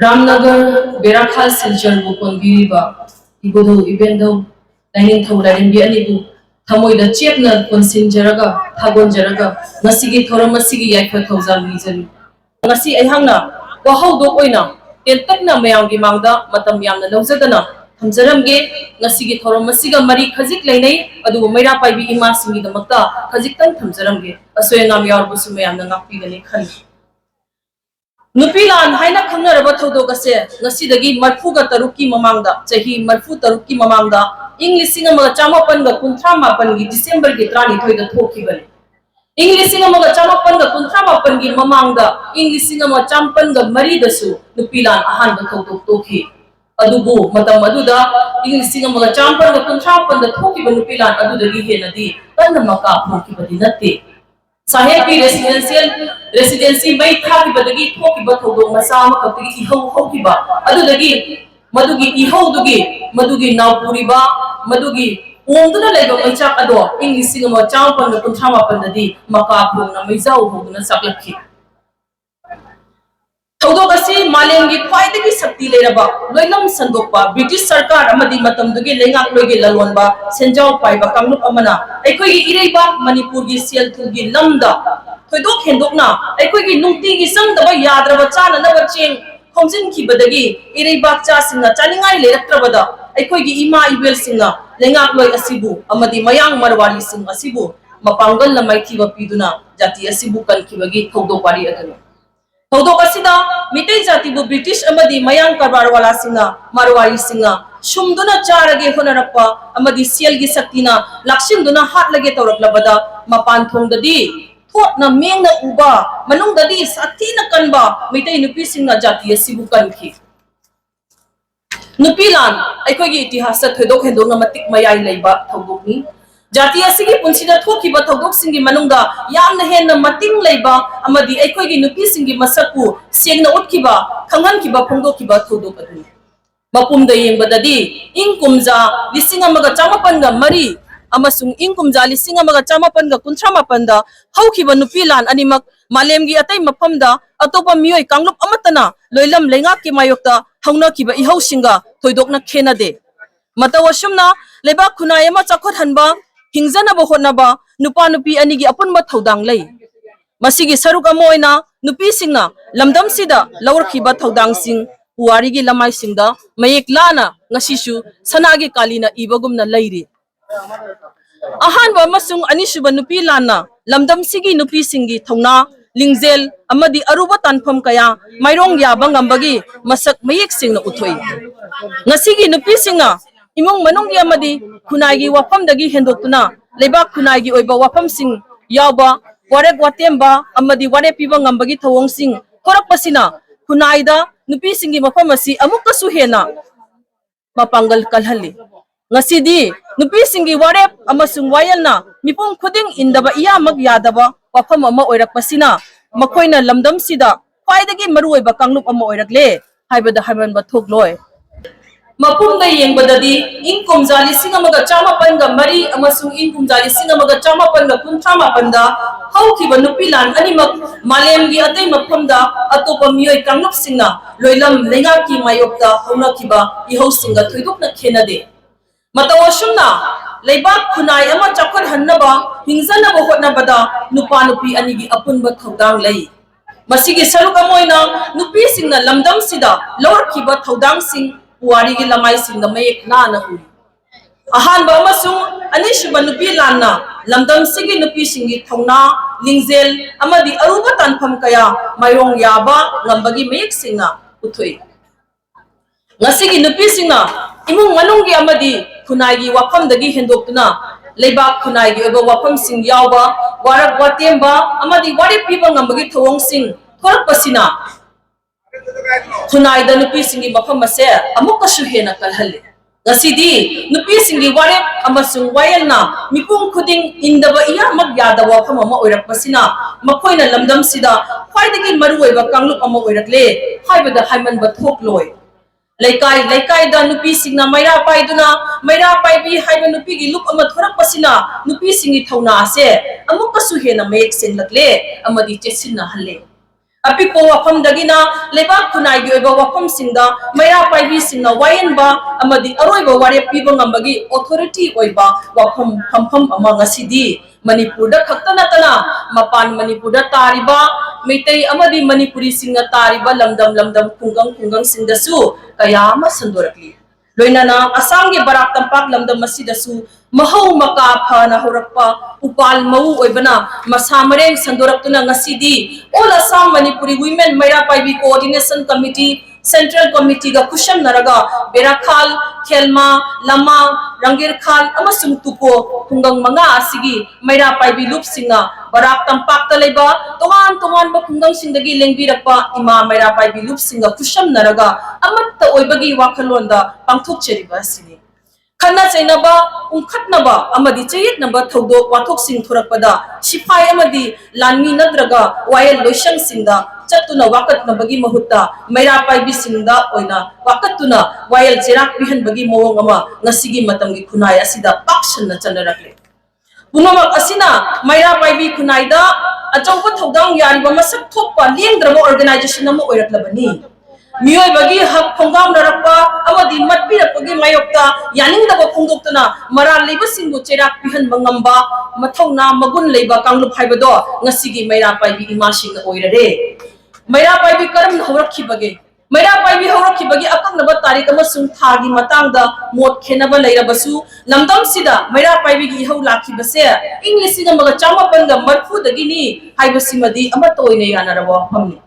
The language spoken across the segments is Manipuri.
Ramnagar Berakhal Silchar Bukon Biriba Ibudu Ibendo Dining Thoda in Bianibu Tamoy the Chepna Ponsin Jaraga Tagon Jaraga Nasigi Toramasigi Yaka Tozal Reason Nasi Ehanga Wahau Dokoina Kentakna Mayangi Mangda Matam Yamna Lozadana Tamzaramge Nasigi Toramasiga Mari Kazik Lane Adu Mera Pai Imasimi the Mata Kazikan Tamzaramge Asoyangam Yarbusumayana Napi Kali Nupilan haina khangna raba thodo kase ngasidagi marfu ga taruki mamangda chahi marfu taruki mamangda English singa chamapan ga kunthra mapan gi December gi trani thoida thoki bani English singa chamapan ga kunthra mapan gi mamangda English singa champan ga mari dasu nupilan ahan ga thodo toki adubu matam aduda English singa champan ga kunthra mapan da thoki bani nupilan adudagi henadi kanna maka thoki bani natte Sahel ki residency mai tha ki badagi thoki ba thodo masa ma kapti ihau hau ki ba adu dagi madugi ihau madugi naupuri ba madugi ongduna laiba maichak ado English singa champan na kunthama pandadi maka phung na maizau hogna saklakhi thodo kasi malem gi khwaidagi sakti leraba loinam sandokpa British sarkar amadi matam dugi lengak loigi lalonba senjau paiba kamlup amana aikoi ireiba Manipur gi sel thugi lamda thoidok hendokna aikoi gi nungti gi sangdaba yadraba chana na baching khomjin ki badagi ireiba cha singna chaningai leraktrabada aikoi gi ima ibel singna lengak loi asibu amadi mayang marwari sing asibu mapanggal na maithiba piduna jati asibu kan kibagi thodo pari adana Thodo kasida mitai jati bu British amadi mayang karbar wala singa marwari singa shumduna charage honarappa amadi sial gi saktina lakshinduna hat lage tawraklabada mapan thongdadi thot na meng na uba manung dadi satina kanba mitai nupi singa jati asibu kanki nupilan aikogi itihasa thodok hendong na matik mayai leiba thogokni Jati asigi punsida thoki ba thogok singi manungda yamna henna mating leiba amadi aikoi gi nupi singi masaku sengna utkiba khanghan kiba phongdo kiba thodok aduni mapumda yengbadadi ingkumja lising amaga chamapanga mari amasung ingkumja lising amaga chamapanga kunthramapanda haukiba nupilan animak malemgi atai maphamda atopa mioi kanglup amatana loilam lengak ki mayokta hauna kiba ihau singa thoidokna khenade matawasumna leba khunai ama chakhot hanba Hingzana bohonaba nupa nupi anigi apun ma thodang lei masigi saruk amoina nupi singna lamdam sida lawrkhiba thodang sing puari gi lamai singda mayek lana ngasishu sanagi kalina ibagumna leiri ahan ba masung anisuba nupi lana lamdam sigi nupi singi thongna lingzel amadi aruba tanpham kaya mairong yaba ngambagi masak mayek singna uthoi ngasigi nupi singa imong manung amadi khunai gi wafam dagi hendokuna lebak khunai gi oiba wafam sing yawba warek watemba amadi ware piba ngambagi thawong sing thorak pasina khunai da nupi singi mafam asi amuk kasu hena mapanggal kalhali ngasidi nupi singi ware amasung wayalna mipum khuding indaba iya mag yadaba wafam ama oirak pasina makoina lamdam sida khwaidagi maru oiba kanglup ama oirakle haibada haman ba thokloi Mapumda yengbadadi ingkumja lising amaga chamapan ga mari amasung ingkumja lising amaga chamapan ga kunthramapanda haukiba nupilan animak malemgi atai maphamda atopa mioi kanglup singna loilam lengaki mayokta haunakiba ihau singa thoidokna khenade matawasumna leibak khunai ama chakhot hannaba hingzana bo hotnabada nupa nupi anigi apunba thodang lei masigi saruk amoina nupi singna lamdam sida lawrkiba thodang sing Puari gi lamai sing na mayek na hu ahan ba masung anishuba nupi lana lamdam sigi nupi singi thongna lingzel amadi aruba tanpham kaya mayrong yaba ngambagi mayek singna uthoi ngasigi nupi singna imung manung gi amadi khunai gi wafam dagi hendokna leibak khunai gi oba wafam sing yawba warak watemba amadi ware piba ngambagi thawong sing thorak pasina Khunai da nupi singi mafam ase amuk kasu hena kalhali ngasidi nupi singi warep amasung wayalna mipum khuding indaba iya mag yada wafam ama oirak pasina makoina lamdam sida khwaidagi maruoiba kanglup ama oirakle haibada haiman ba thokloi laikai da nupi singna maira paiduna maira paibi haiba nupi gi lup ama thorak pasina nupi singi thawna ase amuk kasu hena mayek senglakle amadi chesinna halle Appiko वफम दगिना लेबा खुनाई गी ओइबा वफम सिंगदा मैरा पाइबी सिंगना वायनबा अमदी अरोइबा वारे पीबा ngambagi authority ओइबा वफम फमफम अमा ngasiदी मणिपुर दा खक्ता नतना मपान मणिपुर दा तारिबा मेतै अमदी मणिपुरी सिंगना तारिबा लमदम लमदम खुंगंग खुंगंग सिंगदसु कया अमा संदोरकली लोइनाना असम के बराक तंपाक लमदम मसीदसु महौ मका फना होरक्पा उपाल मऊ ओइबना मसा मरेंग संदोरक्तुना ngasiदी all Assam Manipuri women Meira Paibi coordination committee central committee का कुशम नरगा बेराखाल खेलमा लमा रंगीर खाल अमसुंग तुको खुंगंग मंगा असिगी मैरा पाइबी लुप सिंगा बराक तंपाक तलेबा तोहान तोहान ब खुंगंग सिंदगी लेंगबीरक्पा इमा मैरा पाइबी लुप सिंगा कुशम नरगा अमत्त ओइबगी वाखलोंदा पांथोक चेरिबा असिनी खन्ना चैनबा उंखटनबा अमदी चयितनबा थौदोक वाथोक सिंग थोरकपदा सिपाई अमदी लानमी नद्रगा वायल लोइशंग सिंगदा चतुना वाकतनबगी महुत्ता मैरा पाइबी सिंगदा ओइना वाकतुना वायल चेराक पिहनबगी मोवंग अमा ngasiगी मतमगी खुनाय असिदा पाक्सनना चनरकले पुनमक असिना मैरा पाइबी खुनायदा अचौबा थौदांग यारिबा मसक थोकपा लेंद्रबा ऑर्गेनाइजेशन अमा ओइरकलबनी मियोय बगी हक फोंगाम नरकपा अमदी मतपीरकपगी मायोक्ता यानिंगदबा फोंदोक्तना मराल लेबा सिंगु चेराक पिहन मंगंबा मथौना मगुन लेबा कांगलुप हाइबदो ngasiगी मैरा पाइबी इमासिंग ओइररे मैरा पाइबी करम हौरखिबगे मैरा पाइबी हौरखिबगी अकंगनबा तारीख अमसुंग थागी मतंगदा मोट खेनबा लैरबसु लमदम सिदा मैरा पाइबी इहौ लाखिबसे इंग्लिश सिंगमगा चामापनगा मरफुदगिनी हाइबसिमदी अमतोइने यानरबो हमनी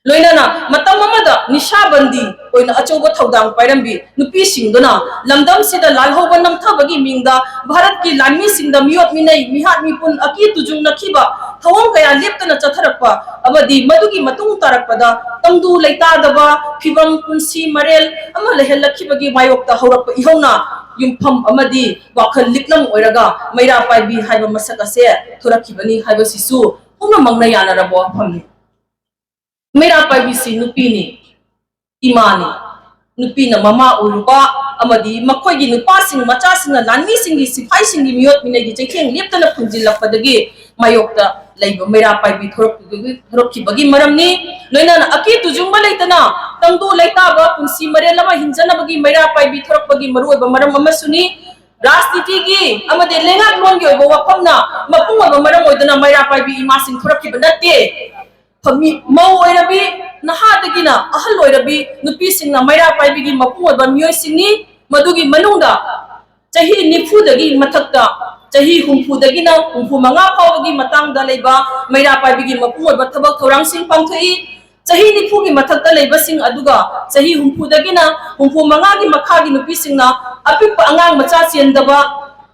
लोइनाना मतम अमदा निशाबंदी ओइना अचौबा थौदांग पाइरंबी नुपी सिंगदना लमदम सिदा लालहौबा नमथबगी मिंगदा भारत की लानमी सिंगदा मियोत मिनै मिहात मिपुन अकी तुजुंग नखिबा थवंग कया लेप्तना चथरकपा अबदी मदुगी मतुंग तारकपदा तंगदु लैतादबा फिबम पुंसी मरेल अमा लहेलखिबगी मायोक्ता हौरकपा इहौना युमफम अमदी वाखल लिक्लम ओइरगा मैरा पाइबी हाइबा मसक असे थोरखिबनी हाइबसिसु पुना मंगना यानरबो फमनी मैरा पाइबीसी नुपीनी इमानी नुपीना ममा उरुबा अमदी मखोयगी नुपासिंग मचासिंग लानमीसिंगी सिपाइसिंगी मियोत मिनेगी चैथेंग लेप्तना फुंजिलक्पदगी मायोक्ता लैबा मैरा पाइबी थोरक्खिबगी मरमनी लोइनाना अकी तुजुंगबा लैतना तंगदु लैताबा पुंसी मरेलमा हिंजनबगी मैरा पाइबी थोरक्पगी मरुओइबा मरम अमसुनी राजनीति की अमदे लेंगाक लोनगी ओइबा वाफमना मपुंग ओइबा मरम ओइदना मैरा पाइबी इमासिंग थोरक्खिबा नत्ते मौ ओइरबी नहादगिना अहल ओइरबी नुपीसिंगना मैरा पाइबीगी मपुंग ओइबा मियोइसिंगनी मदुगी मनुंगदा चही निफुदगी मथक्ता चही हुंफुदगिना हुंफु मंगा फावगी मतंगदा लेबा मैरा पाइबीगी मपुंग ओइबा थबक थौरांगसिंग पांथई चही निफुगी मथक्ता लेबसिंग अदुगा चही हुंफुदगिना हुंफु मंगागी मखागी नुपीसिंगना अपिप अंगांग मचा चेंदबा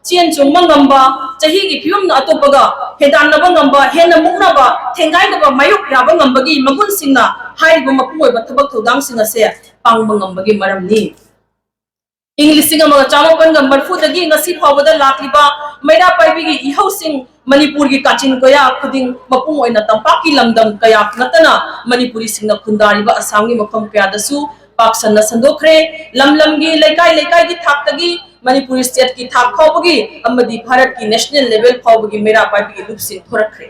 चेन चुंगमंगंबा चही की फियम अतोपगा हेदानबा ngamba हेन मुक्नबा थेंगाइदबा मायुक याबा ngambagi मगुन सिंगना हाइबा मपुंगोइबा थबक थौदांग सिंग असे पांगबा ngambagi मरमनी इंग्लिश सिंग अमगा चामपनगा मरफुदगी ngasi फावदा लाक्लिबा मैरा पाइबीगी इहौ सिंग मणिपुर की काचिन कया खुदिंग मपुंग ओइना तंपाकी लमदम कया नतना मणिपुरी सिंगना खुंदारिबा असमगी मफम कयादसु पाक्सनना संदोखरे लमलमगी लेकाई लेकाई की थाक्तगी मणिपुरी स्टेट की थाक फावगी अमदी भारत की नेशनल लेवल फावगी मैरा पाइबी लुपसिंग थोरखरे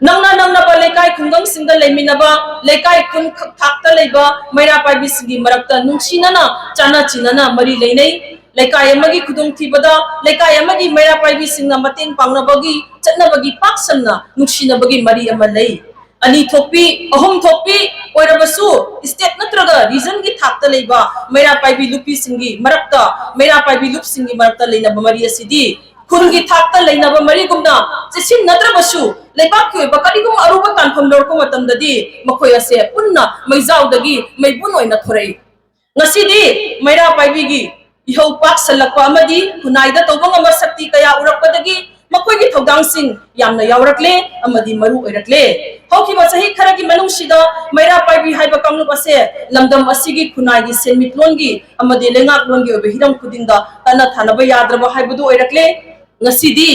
नंगना नंगना बा लेकाई खुंगंग सिंगदा लेमिनबा लेकाई खुन थाक्ता लेबा मैरा पाइबी सिंगी मरक्ता नुंगसिनना चाना चिनना मरी लेनै लेकाई अमगी खुदुंग थिबदा लेकाई अमगी मैरा पाइबी सिंगना मतेंग पांगनबगी चटनबगी पाक्सनना नुंगसिनबगी मरी अमा लई अनि थोपी अहम थोपी ओइरबसु स्टेट नत्रगा रीजन की थाक्ता लेबा मैरा पाइबी लुपी सिंगी मरक्ता मैरा पाइबी लुप सिंगी मरक्ता लेनबा मरी असिदी खुनगी थाक्ता लेनबा मरी गुमना जेसिन नत्रबसु लेबाक की ओइबा करिगुम अरुबा कानफम लौरको मतमददी मखोय असे पुन्ना मैजाउदगी मैबुन ओइना थोरई ngasiदी मैरा पाइबीगी इहौ पाक सलक्पा अमदी खुनाइदा तौबंग अमा शक्ति कया उरक्पदगी मखोयगी थौदांगसिंग यामना यावरकले अमदी मरु ओइरकले हौखिबा सही खरगी मनुंगसिदा मैरा पाइबी हाइबा कांगलुप असे लमदम असिगी खुनाइगी सेनमिटलोनगी अमदी लेंगाकलोनगी ओबे हिरम खुदिंदा तना थानबा याद्रबा हाइबदु ओइरकले ngasiदी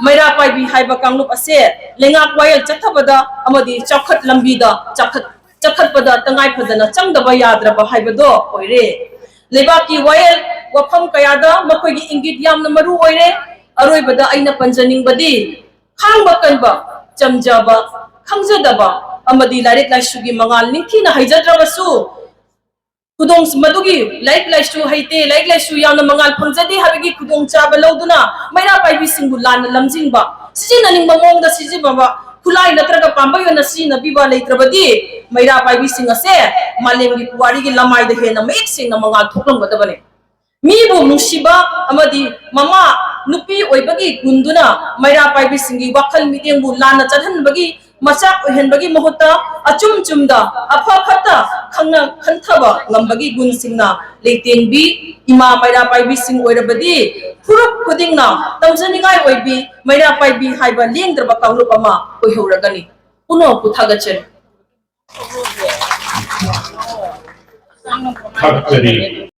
मैरा पाइबी हाइबा कांगलुप असे लेंगाक वायल चथबदा अमदी चौखत लंबीदा चखतपदा तंगाई फदना चंगदबा याद्रबा हाइबदो ओइरे लेबाकी वायल वफम कयादा मखोयगी इंगित यामना मरु ओइरे अरोइबदा अइना पंजनिंगबदी खांगबा कनबा चमजाबा खंगजदबा amadi larik laisugi mangal ningthi na haijadrabasu kudong madugi like laisu haite like laisu yauna mangal phangjadi habigi kudong chaba loduna maira paibi singbu lan lamjingba sijina ning mamong da siji baba khulai natraga pambayo na si na biba leitrabadi maira paibi singa se malemgi puwari gi lamai da hena mek sing na mangal thoklam badabane mibu nungsiba amadi mama nupi oibagi gunduna maira paibi singi wakhal mitengbu lana chadhanbagi masak ohenbagi mahota achum chumda apha phata khangna khanthaba ngambagi gun singna leitengbi ima maira paibi sing oirabadi phurup khudingna tawjaningai oibi maira paibi haiba lengdraba kanglup ama oihoragani puno puthagachen Khakari